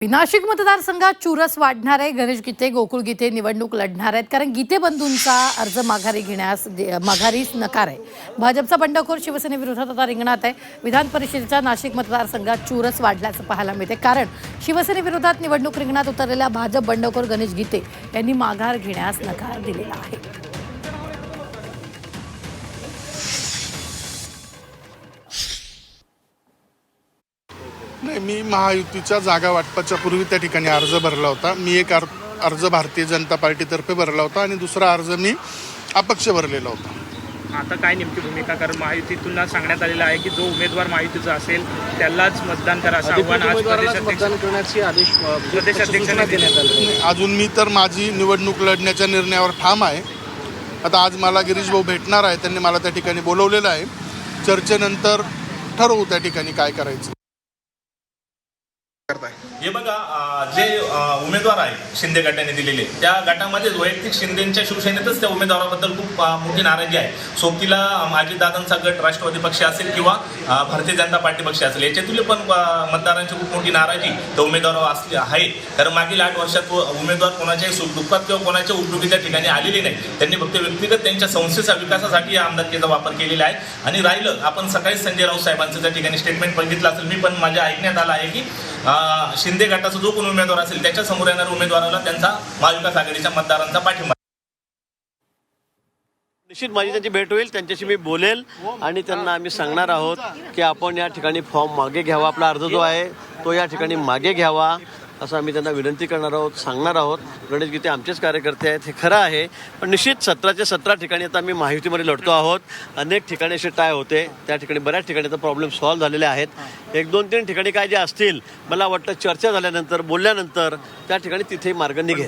नाशिक मतदारसंघात चुरस वाढणार आहे। गणेश गीते गोकुळ गीते निवडणूक लढणार आहेत, कारण गीते बंधूंचा अर्ज माघारीस नकार आहे। भाजपचा बंडखोर शिवसेनेविरोधात आता रिंगणात आहे। विधान परिषदेच्या नाशिक मतदारसंघात चुरस वाढल्याचं पाहायला मिळते, कारण शिवसेनेविरोधात निवडणूक रिंगणात उतरलेल्या भाजप बंडखोर गणेश गीते यांनी माघार घेण्यास नकार दिलेला आहे। नाही, मी महायुतीच्या जागा वाटपाच्या पूर्वी त्या ठिकाणी अर्ज भरला होता। मी एक अर्ज भारतीय जनता पार्टीतर्फे भरला होता आणि दुसरा अर्ज मी अपक्ष भरलेला होता। आता काय नेमकी भूमिका? कारण महायुतीतून सांगण्यात आलेलं आहे की जो उमेदवार महायुतीचा असेल त्यालाच मतदान करा असं आव्हान आज प्रदेशाध्यक्षांनी देण्यात आलं। अजून मी तर माझी निवडणूक लढण्याच्या निर्णयावर ठाम आहे। आता आज मला गिरीश भाऊ भेटणार आहे, त्यांनी मला त्या ठिकाणी बोलवलेलं आहे। चर्चेनंतर ठरवू त्या ठिकाणी काय करायचं। हे बघा, जे उमेदवार आहे शिंदे गटाने दिलेले, त्या गटामध्ये वैयक्तिक शिंदेच्या शिवसेनेतच त्या उमेदवाराबद्दल खूप मोठी नाराजी आहे। सोबतीला माजी दादांचा गट राष्ट्रवादी पक्ष असेल किंवा भारतीय जनता पार्टी पक्ष असेल, याच्यातून पण मतदारांची खूप मोठी नाराजी त्या उमेदवारावर असली आहे। कारण मागील 8 वर्षात उमेदवार कोणाच्याही सुखदुःखात किंवा कोणाच्या उपयोगीच्या ठिकाणी आलेले नाही। त्यांनी फक्त व्यक्तिगत त्यांच्या संस्थेच्या विकासासाठी या आमदारकीचा वापर केलेला आहे। आणि राहिलं, आपण सकाळी संजय राऊत साहेबांचं त्या ठिकाणी स्टेटमेंट बघितलं असेल, मी पण माझ्या ऐकण्यात आलं आहे की शिंदे गटाचा जो कोणी उमेदवार असेल त्याच्या समोर येणाऱ्या उमेदवाराला त्यांचा महाविकास आघाडीच्या मतदारांचा पाठिंबा। निश्चित माझी त्यांची भेट होईल, त्यांच्याशी मी बोलेल आणि त्यांना आम्ही सांगणार आहोत की आपण या ठिकाणी फॉर्म मागे घ्यावा, आपला अर्ज जो आहे तो या ठिकाणी मागे घ्यावा असं आम्ही त्यांना विनंती करणार आहोत, सांगणार आहोत। गणेश गीते आमचेच कार्यकर्ते आहेत, हे खरं आहे, पण निश्चित 17च्या 17 ठिकाणी आता आम्ही महायुतीमध्ये लढतो आहोत। अनेक ठिकाणी असे टाय होते, त्या ठिकाणी बऱ्याच ठिकाणी आता प्रॉब्लेम सॉल्व्ह झालेले आहेत। 1-2-3 ठिकाणी काय जे असतील, मला वाटतं चर्चा झाल्यानंतर, बोलल्यानंतर त्या ठिकाणी तिथे मार्ग निघेल।